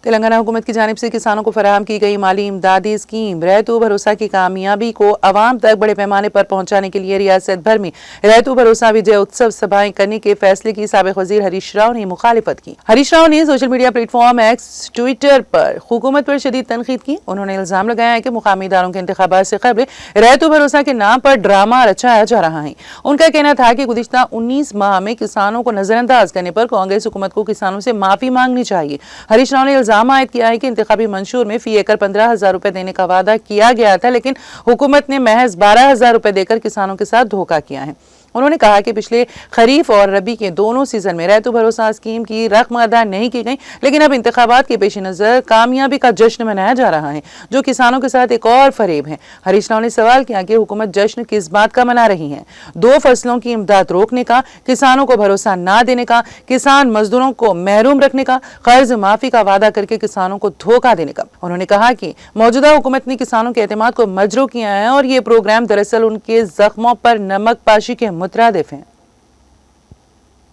تلنگانہ حکومت کی جانب سے کسانوں کو فراہم کی گئی مالی امدادی اسکیم ریتو بھروسہ کی کامیابی کو عوام تک بڑے پیمانے پر پہنچانے کے لیے ریاست بھر میں ریتو بھروسہ وجے اتسو سبھائیں کرنے کے فیصلے کی سابق وزیر ہریش راؤ نے مخالفت کی۔ ہریش راؤ نے social media platform X Twitter پر حکومت پر شدید تنقید کی۔ انہوں نے الزام لگایا ہے کہ مقامی اداروں کے انتخابات سے قبل ریتو بھروسہ کے نام پر ڈرامہ رچایا جا رہا ہے۔ ان کا کہنا تھا کہ گزشتہ 19 ماہ میں کسانوں کو نظر انداز کرنے پر کانگریس حکومت کو کسانوں سے معافی مانگنی چاہیے۔ ہریش راؤ نے الزام عائد کیا ہے کہ انتخابی منشور میں فی ایکڑ 15,000 روپے دینے کا وعدہ کیا گیا تھا، لیکن حکومت نے محض 12,000 روپے دے کر کسانوں کے ساتھ دھوکہ کیا ہے۔ انہوں نے کہا کہ پچھلے خریف اور ربی کے دونوں سیزن میں ریتو بھروسہ اسکیم کی رقم ادا نہیں کی گئی، لیکن اب انتخابات کے پیش نظر کامیابی کا جشن منایا جا رہا ہے، جو کسانوں کے ساتھ ایک اور فریب ہے۔ ہریش راؤ نے سوال کیا کہ حکومت جشن کس بات کا منا رہی ہے؟ 2 فصلوں کی امداد روکنے کا، کسانوں کو بھروسہ نہ دینے کا، کسان مزدوروں کو محروم رکھنے کا، قرض معافی کا وعدہ کر کے کسانوں کو دھوکہ دینے کا۔ انہوں نے کہا کہ موجودہ حکومت نے کسانوں کے اعتماد کو مجروح کیا ہے اور یہ پروگرام دراصل ان کے زخموں پر نمک پاشی کے مترادف ہیں۔